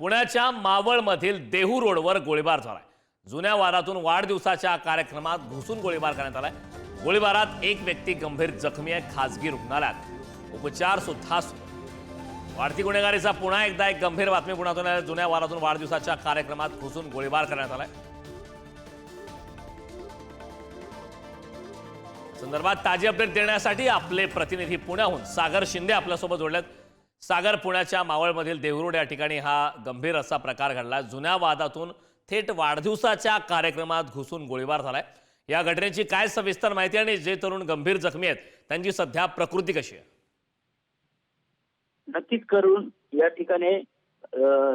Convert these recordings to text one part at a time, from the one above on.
पुण्याच्या मावळमधील देहू रोडवर गोळीबार झालाय। जुन्या वारातून वाढदिवसाच्या कार्यक्रमात घुसून गोळीबार करण्यात आलाय। गोळीबारात एक व्यक्ती गंभीर जखमी आहे, खासगी रुग्णालयात उपचार सुद्धा सुरू। वाढती गुन्हेगारीचा पुन्हा एकदा एक गंभीर बातमी पुण्यातून आहे। जुन्या वारातून वाढदिवसाच्या कार्यक्रमात घुसून गोळीबार करण्यात आलाय। संदर्भात ताजी अपडेट देण्यासाठी आपले प्रतिनिधी पुण्याहून सागर शिंदे आपल्यासोबत जोडलेत। सागर, पुण्याच्या मावळमधील देहू रोड या ठिकाणी हा गंभीर असा प्रकार घडला। जुन्या वादातून थेट वाढदिवसाच्या कार्यक्रमात घुसून गोळीबार झालाय। या घटनेची काय सविस्तर माहिती आणि जे तरुण गंभीर जखमी आहेत त्यांची सध्या प्रकृती कशी आहे? नक्कीच करून या ठिकाणी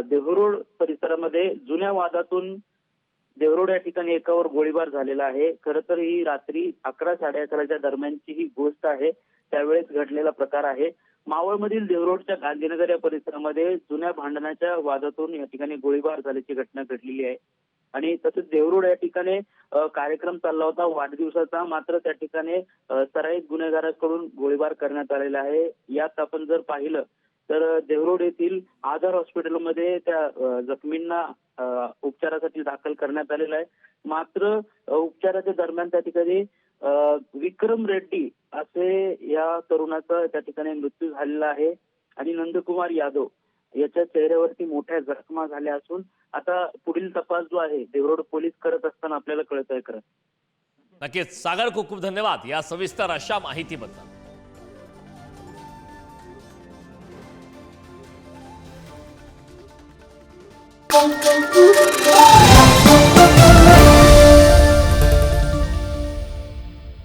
देहू रोड परिसरामध्ये जुन्या वादातून देहू रोड या ठिकाणी एकावर गोळीबार झालेला आहे। खरं तर ही रात्री 11-11:30च्या दरम्यानची ही गोष्ट आहे, त्यावेळेस घडलेला प्रकार आहे। मावळमधील देहू रोडच्या गांधीनगर या परिसरामध्ये जुन्या भांडणाच्या वादातून या ठिकाणी गोळीबार झाल्याची घटना घडलेली आहे। आणि तसंच देहू रोड या ठिकाणी कार्यक्रम चालला होता वाढदिवसाचा, मात्र त्या ठिकाणी सराईत गुन्हेगारांकडून गोळीबार करण्यात आलेला आहे। यात आपण जर पाहिलं तर देहू रोड येथील आधार हॉस्पिटलमध्ये त्या जखमींना उपचारासाठी दाखल करण्यात आलेलं आहे। मात्र उपचाराच्या दरम्यान त्या ठिकाणी विक्रम रेड्डी असे या तरुणाचा त्या ठिकाणी मृत्यू झालेला आहे आणि नंदकुमार यादव याच्या चेहऱ्यावरती मोठ्या जखमा झाल्या असून आता पुढील तपास जो आहे देहू रोड पोलीस करत असताना आपल्याला कळत आहे। नक्कीच सागर, खूप खूप धन्यवाद या सविस्तर अशा माहितीबद्दल।